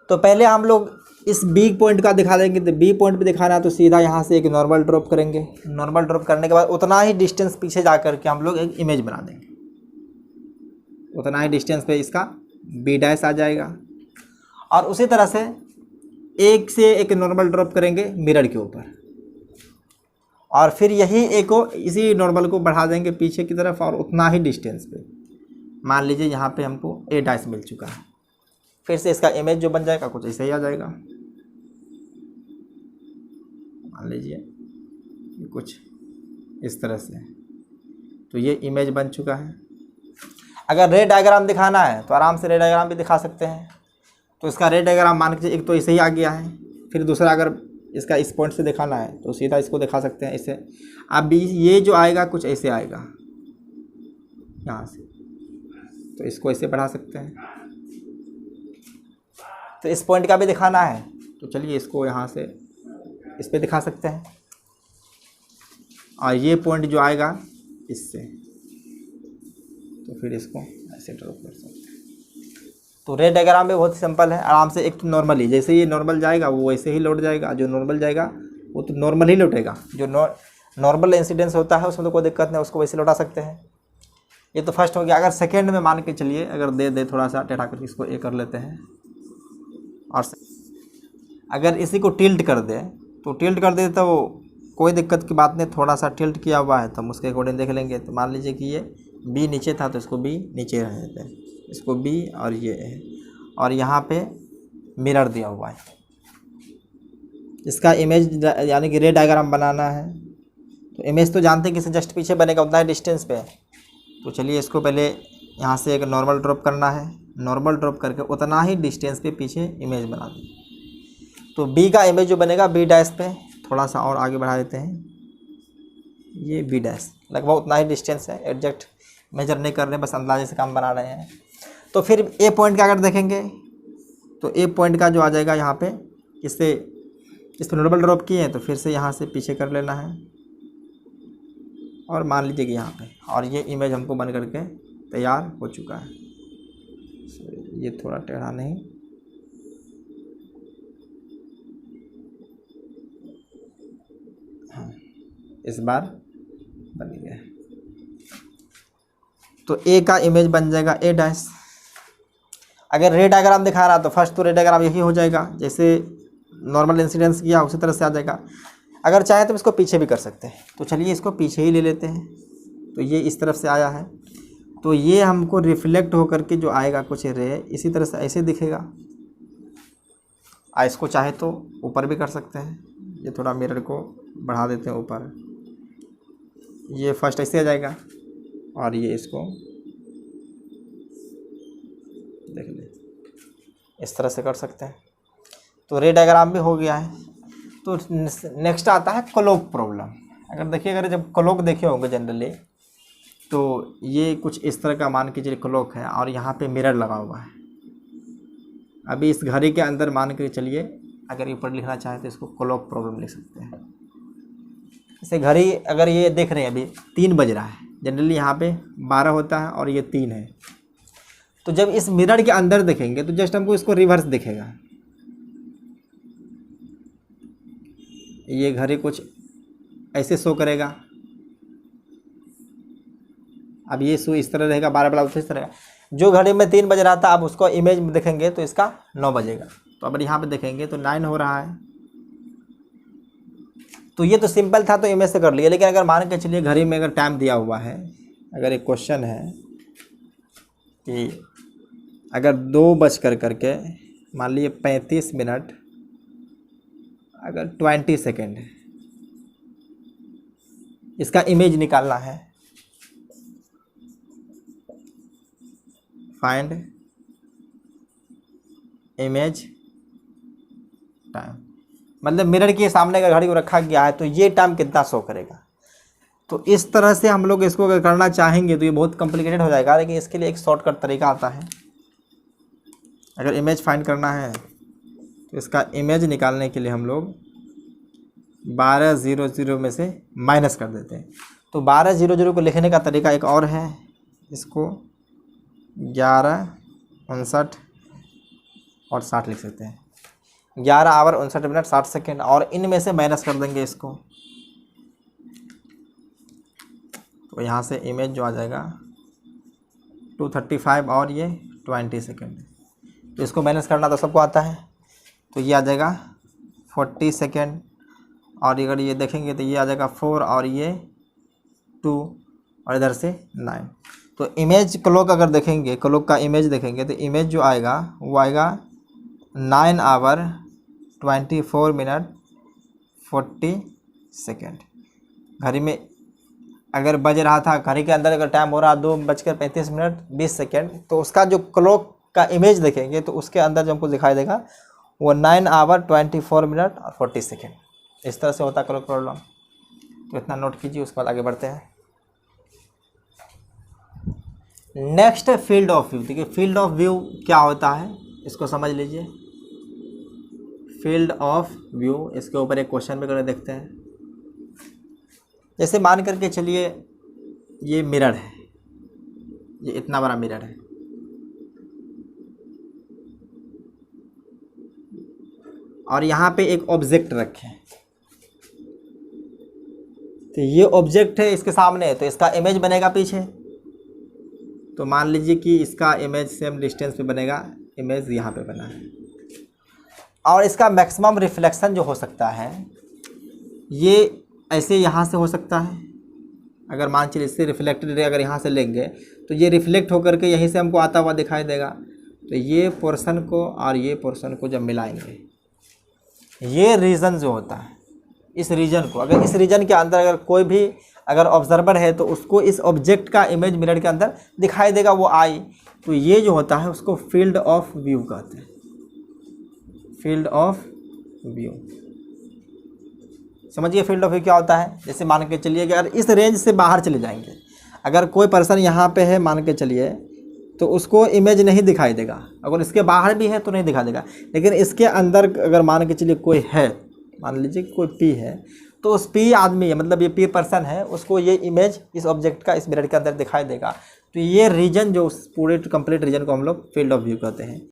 तो पहले हम लोग इस बी पॉइंट का दिखा देंगे। तो बी पॉइंट पे दिखाना है तो सीधा यहाँ से एक नॉर्मल ड्रॉप करेंगे। नॉर्मल ड्रॉप करने के बाद उतना ही डिस्टेंस पीछे जा कर के हम लोग एक इमेज बना देंगे। उतना ही डिस्टेंस पे इसका बी डैश आ जाएगा। और उसी तरह से एक से एक नॉर्मल ड्रॉप करेंगे मिरर के ऊपर, और फिर यही एक को इसी नॉर्मल को बढ़ा देंगे पीछे की तरफ, और उतना ही डिस्टेंस पे मान लीजिए यहाँ पे हमको ए डैश मिल चुका है। फिर से इसका इमेज जो बन जाएगा कुछ ऐसे ही आ जाएगा। मान लीजिए कुछ इस तरह से, तो ये इमेज बन चुका है। अगर रे डायग्राम दिखाना है तो आराम से रे डायग्राम भी दिखा सकते हैं। तो इसका रे डायग्राम मान के एक तो ऐसे ही आ गया है, फिर दूसरा अगर इसका इस पॉइंट से दिखाना है तो सीधा इसको दिखा सकते हैं ऐसे। अब ये जो आएगा कुछ ऐसे आएगा यहाँ से, तो इसको ऐसे बढ़ा सकते हैं। तो इस पॉइंट का भी दिखाना है तो चलिए इसको यहाँ से इस पे दिखा सकते हैं, और ये पॉइंट जो आएगा इससे, तो फिर इसको ऐसे ड्रॉ कर सकते हैं। तो रे डायग्राम भी बहुत सिंपल है, आराम से। एक तो नॉर्मली जैसे ये नॉर्मल जाएगा वो वैसे ही लौट जाएगा, जो नॉर्मल जाएगा वो तो नॉर्मल ही लौटेगा। जो नॉर्मल इंसिडेंस होता है उसमें तो कोई दिक्कत नहीं, उसको वैसे लौटा सकते हैं। ये तो फर्स्ट हो गया। अगर सेकेंड में मान के चलिए अगर दे थोड़ा सा टेढ़ा करके इसको ए कर लेते हैं, और अगर इसी को टिल्ट कर दे तो टिल्ट कर दे तो कोई दिक्कत की बात नहीं। थोड़ा सा टिल्ट किया हुआ है तो हम उसके अकॉर्डिंग देख लेंगे। तो मान लीजिए कि ये बी नीचे था तो इसको बी नीचे रह देते हैं, इसको बी और ये है, और यहाँ पे मिरर दिया हुआ है। इसका इमेज यानी कि रे डायग्राम बनाना है। तो इमेज तो जानते हैं कि इसे जस्ट पीछे बनेगा उतना ही डिस्टेंस पे। तो चलिए इसको पहले यहाँ से एक नॉर्मल ड्रॉप करना है, नॉर्मल ड्रॉप करके उतना ही डिस्टेंस पे पीछे इमेज बना दें। तो बी का इमेज जो बनेगा बी डैश पे, थोड़ा सा और आगे बढ़ा देते हैं, ये बी डैश लगभग उतना ही डिस्टेंस है। एग्जैक्ट मेजर नहीं कर रहे हैं, बस अंदाजे से काम बना रहे हैं। तो फिर ए पॉइंट का अगर देखेंगे तो ए पॉइंट का जो आ जाएगा यहाँ पे, इससे इस पर नॉर्मल ड्रॉप किए हैं तो फिर से यहाँ से पीछे कर लेना है, और मान लीजिए कि यहाँ पे, और ये इमेज हमको बन करके तैयार हो चुका है। ये थोड़ा टेढ़ा नहीं, हाँ इस बार बन गया। तो ए का इमेज बन जाएगा ए डैश, अगर रे डायग्राम दिखा रहा तो फर्स्ट तो रे डायग्राम यही हो जाएगा, जैसे नॉर्मल इंसिडेंस किया उसी तरह से आ जाएगा। अगर चाहे तो इसको पीछे भी कर सकते हैं, तो चलिए इसको पीछे ही ले लेते हैं। तो ये इस तरफ से आया है, तो ये हमको रिफ्लेक्ट होकर के जो आएगा कुछ रे इसी तरह से ऐसे दिखेगा। इसको चाहे तो ऊपर भी कर सकते हैं, ये थोड़ा मिरर को बढ़ा देते हैं ऊपर, ये फर्स्ट ऐसे आ जाएगा और ये इसको देख ले इस तरह से कर सकते हैं। तो रे डायग्राम भी हो गया है। तो नेक्स्ट आता है क्लोक प्रॉब्लम। अगर देखिए, अगर जब क्लोक देखे होंगे जनरली, तो ये कुछ इस तरह का मान के चलिए क्लोक है और यहाँ पे मिरर लगा हुआ है। अभी इस घड़ी के अंदर मान के चलिए, अगर ऊपर लिखना चाहे तो इसको क्लोक प्रॉब्लम लिख सकते हैं। जैसे घड़ी अगर ये देख रहे हैं अभी 3 बज रहा है, जनरली यहाँ पे 12 होता है और ये 3 है। तो जब इस मिरर के अंदर देखेंगे तो जस्ट हमको इसको रिवर्स दिखेगा। ये घड़ी कुछ ऐसे शो करेगा, अब ये शो इस तरह रहेगा, 12 वाला इस तरह। जो घड़ी में 3 बज रहा था, अब उसको इमेज में देखेंगे तो इसका 9 बजेगा। तो अब यहाँ पे देखेंगे तो 9 हो रहा है। तो ये तो सिंपल था, तो इमेज से कर लिया। लेकिन अगर मान के चलिए घड़ी में अगर टाइम दिया हुआ है, अगर एक क्वेश्चन है कि अगर 2 बज करके मान लीजिए 35 मिनट अगर 20 सेकेंड है, इसका इमेज निकालना है। फाइंड इमेज टाइम, मतलब मिरर के सामने अगर घड़ी को रखा गया है तो ये टाइम कितना शो करेगा। तो इस तरह से हम लोग इसको अगर करना चाहेंगे तो ये बहुत कॉम्प्लिकेटेड हो जाएगा, लेकिन इसके लिए एक शॉर्टकट तरीका आता है। अगर इमेज फाइंड करना है तो इसका इमेज निकालने के लिए हम लोग 1200 में से माइनस कर देते हैं। तो 1200 को लिखने का तरीका एक और है, इसको 11, 59 और 60 लिख सकते हैं। 11 आवर 59 मिनट 60 सेकेंड, और इनमें से माइनस कर देंगे इसको। तो यहाँ से इमेज जो आ जाएगा 235 और ये 20 सेकेंड। तो इसको माइनस करना तो सबको आता है, तो ये आ जाएगा 40 सेकेंड। और अगर ये देखेंगे तो ये आ जाएगा 4 और ये 2 और इधर से 9। तो इमेज क्लॉक अगर देखेंगे, क्लॉक का इमेज देखेंगे तो इमेज जो आएगा वो आएगा 9 आवर 24 मिनट 40 सेकेंड। घड़ी में अगर बज रहा था, घड़ी के अंदर अगर टाइम हो रहा 2:35 तो उसका जो क्लॉक का इमेज देखेंगे तो उसके अंदर जो हमको दिखाई देगा वो 9 आवर 24 मिनट और 40 सेकेंड। इस तरह से होता है क्लॉक प्रॉब्लम। तो इतना नोट कीजिए, उसके बाद आगे बढ़ते हैं। Next field of view. देखिए फील्ड ऑफ व्यू क्या होता है इसको समझ लीजिए। फील्ड ऑफ व्यू, इसके ऊपर एक क्वेश्चन भी करके देखते हैं। जैसे मान करके चलिए ये मिरर है, ये इतना बड़ा मिरर है, और यहाँ पे एक ऑब्जेक्ट रखे हैं। तो ये ऑब्जेक्ट है इसके सामने, तो इसका इमेज बनेगा पीछे। तो मान लीजिए कि इसका इमेज सेम डिस्टेंस पे बनेगा, इमेज यहाँ पे बना है। और इसका मैक्सिमम रिफ्लेक्शन जो हो सकता है ये ऐसे यहाँ से हो सकता है। अगर मान चलिए इससे रिफ्लेक्टेड रे अगर यहाँ से लेंगे तो ये रिफ्लेक्ट होकर के यहीं से हमको आता हुआ दिखाई देगा। तो ये पोर्शन को और ये पोर्शन को जब मिलाएंगे, ये रीजन जो होता है, इस रीजन को, अगर इस रीजन के अंदर अगर कोई भी अगर ऑब्जर्वर है तो उसको इस ऑब्जेक्ट का इमेज मिरर के अंदर दिखाई देगा, वो आई। तो ये जो होता है उसको फील्ड ऑफ व्यू कहते हैं। फील्ड ऑफ व्यू समझिए। फील्ड ऑफ व्यू क्या होता है, जैसे मान के चलिए कि अगर इस रेंज से बाहर चले जाएंगे, अगर कोई पर्सन यहाँ पे है मान के चलिए, तो उसको इमेज नहीं दिखाई देगा। अगर इसके बाहर भी है तो नहीं दिखाई देगा, लेकिन इसके अंदर अगर मान के चलिए कोई है, मान लीजिए कोई पी है, तो उस पी आदमी है, मतलब ये पी पर्सन है, उसको ये इमेज इस ऑब्जेक्ट का इस मिरर के अंदर दिखाई देगा। तो ये रीजन जो पूरे कंप्लीट रीजन को हम लोग फील्ड ऑफ व्यू कहते हैं।